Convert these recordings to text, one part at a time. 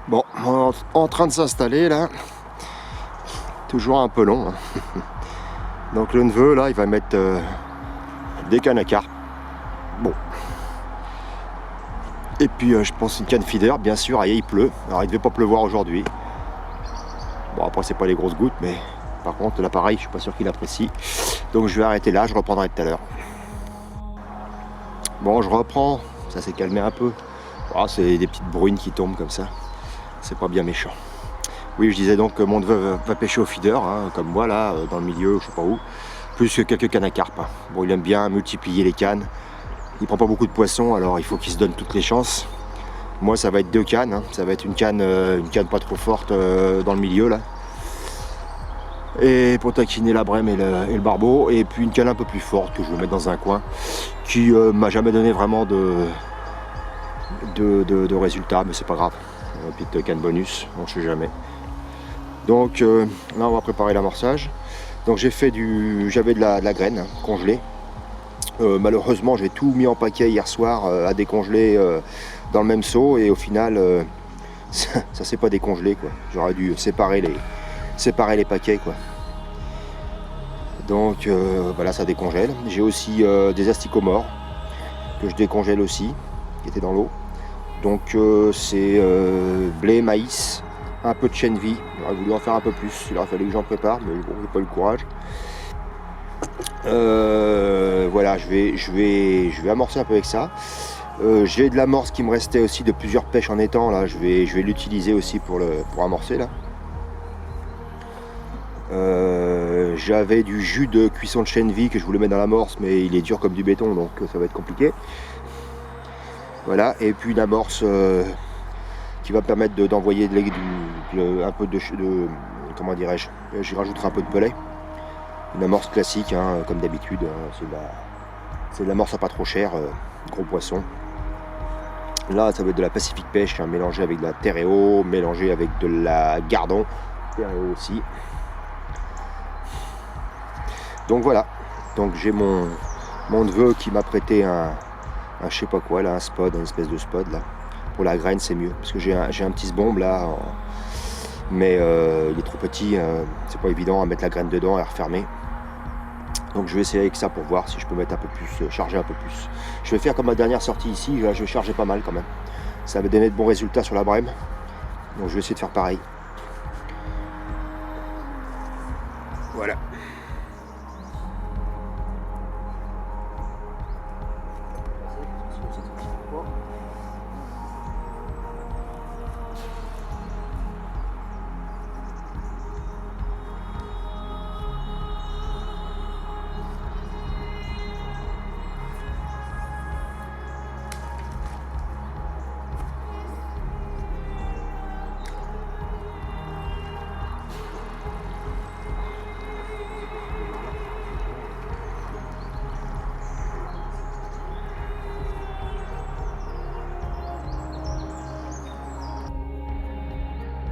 Bon, en train de s'installer là. Toujours un peu long. Donc le neveu là, il va mettre des cannes à carpe. Bon. Et puis je pense une canne feeder, bien sûr. Aïe, il pleut. Alors il devait pas pleuvoir aujourd'hui. Bon, après c'est pas les grosses gouttes, mais par contre l'appareil, je suis pas sûr qu'il apprécie. Donc je vais arrêter là, je reprendrai tout à l'heure. Bon, je reprends. Ça s'est calmé un peu. Oh, c'est des petites bruines qui tombent comme ça. C'est pas bien méchant. Oui, je disais donc que mon neveu va pêcher au feeder, hein, comme moi là, dans le milieu, je sais pas où. Plus que quelques cannes à carpe. Hein. Bon, il aime bien multiplier les cannes. Il prend pas beaucoup de poissons, alors il faut qu'il se donne toutes les chances. Moi, ça va être 2 cannes. Hein. Ça va être une canne pas trop forte dans le milieu là. Et pour taquiner la brème et le barbeau. Et puis une canne un peu plus forte que je vais mettre dans un coin, qui m'a jamais donné vraiment de résultats, mais c'est pas grave. Une petite canne bonus, on ne sait jamais. Donc là, on va préparer l'amorçage. Donc j'avais de la graine congelée. Malheureusement, j'ai tout mis en paquet hier soir à décongeler dans le même seau, et au final, ça s'est pas décongelé quoi. J'aurais dû séparer les paquets quoi. Donc voilà, ça décongèle. J'ai aussi des asticots morts que je décongèle aussi, qui étaient dans l'eau. Donc c'est blé, maïs, un peu de chène vie. J'aurais voulu en faire un peu plus, il aurait fallu que j'en prépare, mais bon, j'ai pas eu le courage. Voilà, je vais amorcer un peu avec ça. J'ai de l'amorce qui me restait aussi de plusieurs pêches en étang, là, je vais l'utiliser aussi pour amorcer là. J'avais du jus de cuisson de chène vie que je voulais mettre dans l'amorce, mais il est dur comme du béton, donc ça va être compliqué. Voilà, et puis une amorce qui va me permettre d'envoyer un peu de comment dirais-je, j'y rajouterai un peu de pellet. Une amorce classique, hein, comme d'habitude, c'est de l'amorce à pas trop cher, gros poisson. Là, ça va être de la Pacific Pêche, hein, mélangée avec de la Terreo, mélangée avec de la Gardon, Terreo aussi. Donc voilà, donc j'ai mon neveu qui m'a prêté un je sais pas quoi là, un spod, une espèce de spod là. Pour la graine c'est mieux, parce que j'ai un petit sbombe là, mais il est trop petit, c'est pas évident à mettre la graine dedans et à refermer. Donc je vais essayer avec ça pour voir si je peux mettre un peu plus, charger un peu plus. Je vais faire comme ma dernière sortie ici, là, je vais charger pas mal quand même. Ça va donner de bons résultats sur la brème, donc je vais essayer de faire pareil. Voilà.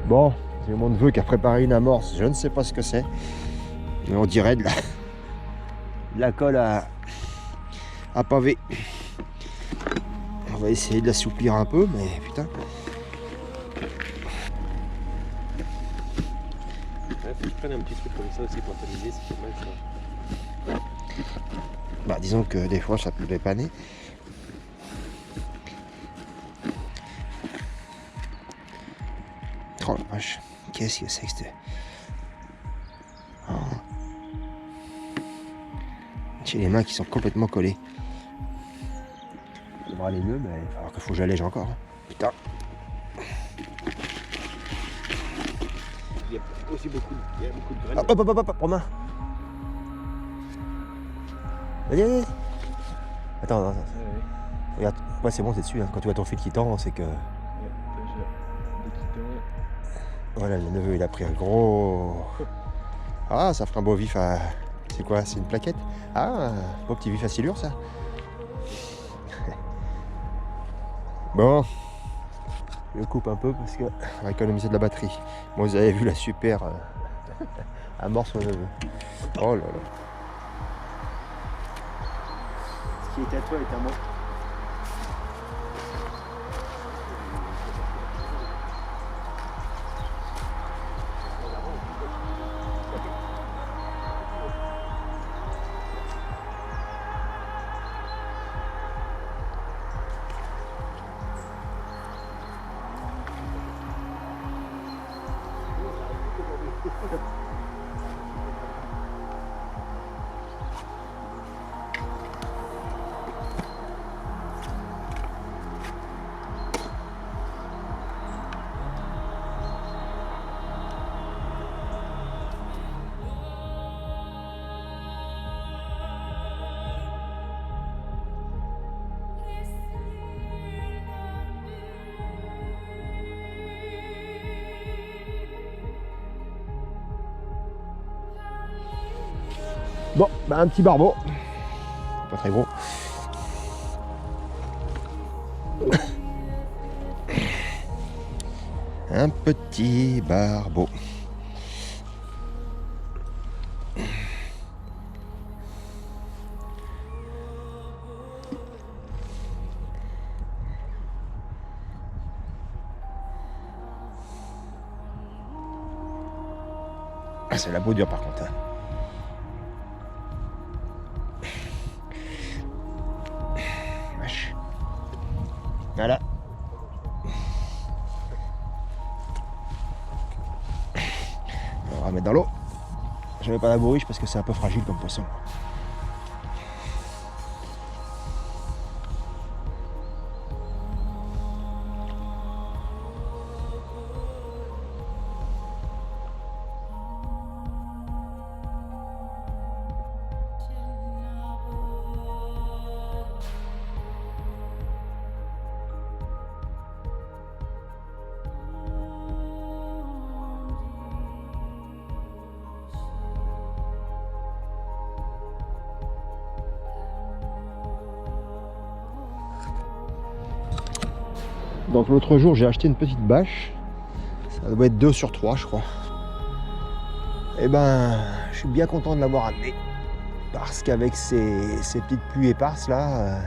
Bon, c'est mon neveu qui a préparé une amorce, je ne sais pas ce que c'est, mais on dirait de la colle à pavé. On va essayer de l'assouplir un peu, mais putain. Ouais, faut que je prenne un petit truc comme ça aussi pour t'amuser, c'est pas mal ça. Bah disons que des fois ça peut dépanner. Oh la vache, qu'est-ce que c'est que c'était? Oh. J'ai les mains qui sont complètement collées. Le bras les nœuds, mais alors qu'il faut que j'allège encore. Putain. Il y a aussi beaucoup de graines. Hop, Romain. Vas-y. Attends. Ouais. Regarde, ouais c'est bon, c'est dessus. Hein. Quand tu vois ton fil qui tend, c'est que... Ouais, déjà, dès qu'il tend. Voilà, le neveu il a pris un gros... Ah, ça fera un beau vif à... C'est quoi? C'est une plaquette? Ah, beau petit vif à silure ça. Bon, je coupe un peu parce qu'on va économiser de la batterie. Bon, vous avez vu la super amorce au neveu. Oh là là. Ce qui est à toi est à moi. Bon, bah un petit barbeau. Pas très gros. Un petit barbeau. Ah, c'est la peau dure par contre. Hein. Wesh. Voilà. On va mettre dans l'eau. Je mets pas la bourriche parce que c'est un peu fragile comme poisson. Donc l'autre jour j'ai acheté une petite bâche, ça doit être 2 sur 3 je crois. Et ben je suis bien content de l'avoir amené parce qu'avec ces petites pluies éparses là,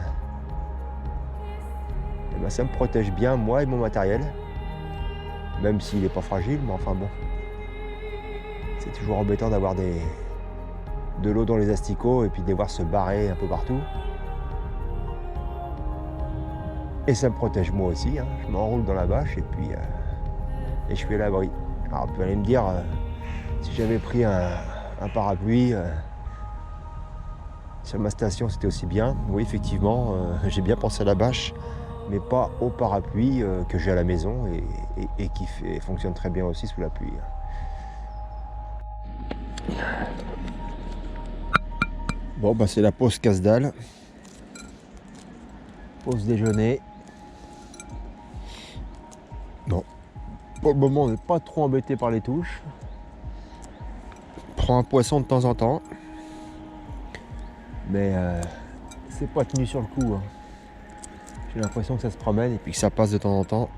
et ben ça me protège bien moi et mon matériel, même s'il n'est pas fragile, mais enfin bon, c'est toujours embêtant d'avoir de l'eau dans les asticots et puis de les voir se barrer un peu partout. Et ça me protège moi aussi, hein. Je m'enroule dans la bâche et puis et je suis à l'abri. Alors vous allez me dire, si j'avais pris un parapluie sur ma station c'était aussi bien. Oui effectivement, j'ai bien pensé à la bâche, mais pas au parapluie que j'ai à la maison et qui fonctionne très bien aussi sous la pluie. Bon bah c'est la pause casse-dalle. Pause déjeuner. Bon, pour le moment on n'est pas trop embêté par les touches. On prend un poisson de temps en temps. Mais c'est pas tenu sur le coup. Hein. J'ai l'impression que ça se promène et puis que ça passe de temps en temps.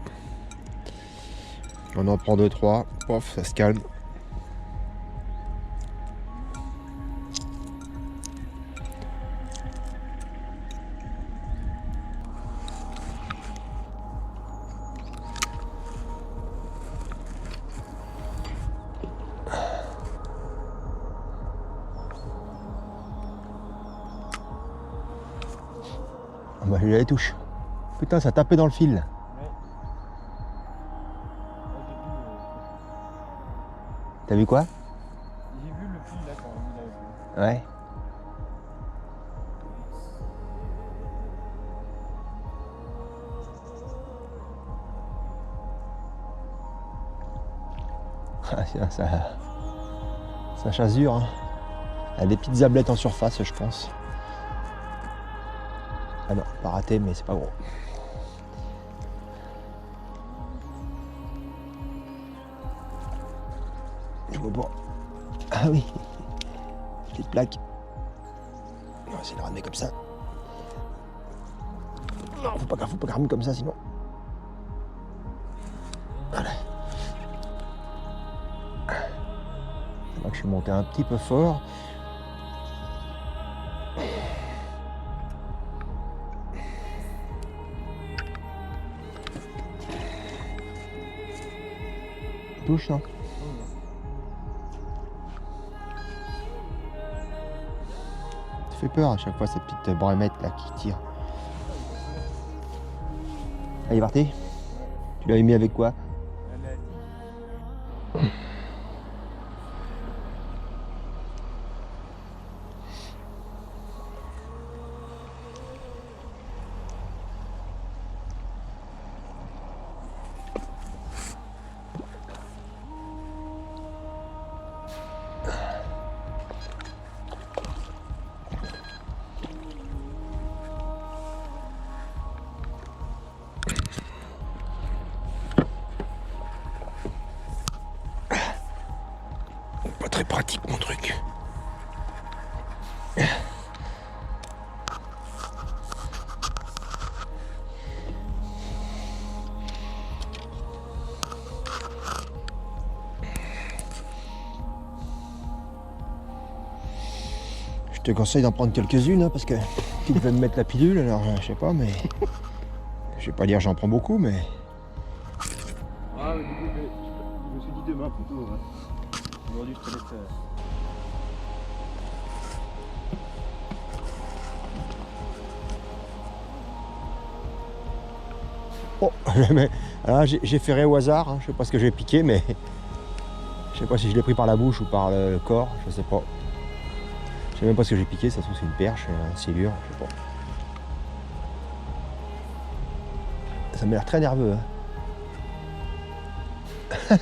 On en prend 2-3, pof, ça se calme. Ah bah j'ai eu les touches. Putain ça tapait dans le fil. T'as vu quoi? J'ai vu le fil là quand il a vu. Ouais. Ah, ça chasure. Hein. Il y a des petites ablettes en surface je pense. Ah non, pas raté mais c'est pas gros. Je vois pas. Ah oui. Petite plaque. On va essayer de le ramener comme ça. Non, faut pas ramener comme ça sinon. Voilà. C'est là que je suis monté un petit peu fort. Touche, non? Ça fait peur à chaque fois cette petite brémette là qui tire. Ah, il est parti? Tu l'avais mis avec quoi? Pas très pratique mon truc. Je te conseille d'en prendre quelques-unes, hein, parce que tu devais me mettre la pilule, alors je sais pas, mais... Je vais pas dire j'en prends beaucoup, mais... Ah, mais du coup, je me suis dit demain plutôt. Ouais. Aujourd'hui, je te laisse. Oh, alors j'ai ferré au hasard, hein. Je sais pas ce que j'ai piqué, mais... Je sais pas si je l'ai pris par la bouche ou par le corps, je sais pas. Je sais même pas ce que j'ai piqué, ça se trouve c'est une perche, un silure, je sais pas. Ça m'a l'air très nerveux. Hein.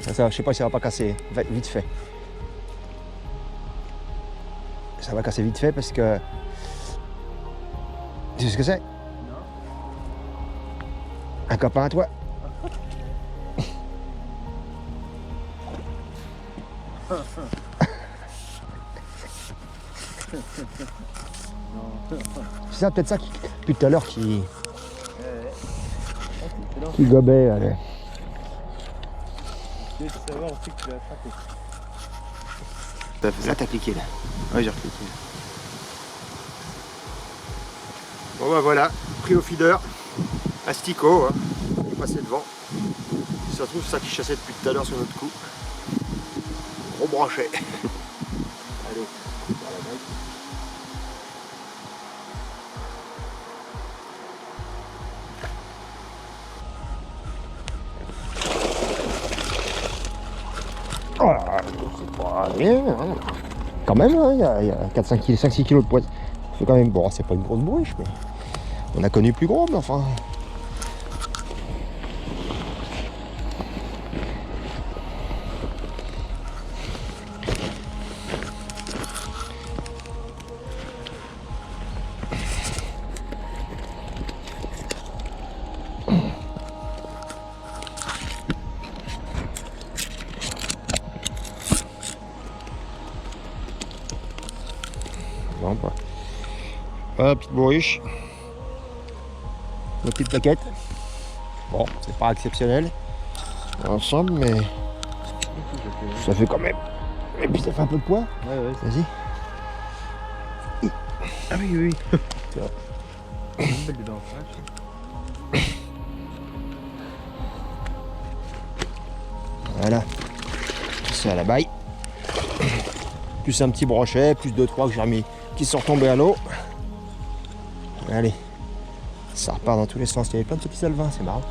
Ça, je sais pas si ça va pas casser vite fait. Ça va casser vite fait parce que... Tu sais ce que c'est? Non. Un copain à toi. C'est ça, peut-être ça qui, depuis tout à l'heure qui gobait. Allez. Je vais savoir aussi que tu l'as attrapé. Là, t'as cliqué là. Ouais, j'ai recliqué. Bon bah voilà, pris au feeder, asticot, hein. Il est passé devant. Ça se trouve, c'est ça qui chassait depuis tout à l'heure sur notre coup. Gros brochet. Allez, par la brique. Voilà, c'est pas rien, hein. Quand même, hein, il y a 4-5 kg, 5-6 kg de poids. C'est quand même, bon, c'est pas une grosse bourriche, mais on a connu plus gros, mais enfin. Bon, quoi. Voilà, petite bourriche. La petite plaquette. Bon, c'est pas exceptionnel ensemble, mais ça fait quand même. Et puis ça fait un peu de poids. Ouais, ouais. Vas-y. Ah oui, oui. C'est vrai. Une belle dedans. Voilà. C'est à la baille. Plus un petit brochet, plus 2-3 que j'ai remis qui sont retombés à l'eau. Allez. Ça repart dans tous les sens. Il y avait plein de petits salvins, c'est marrant.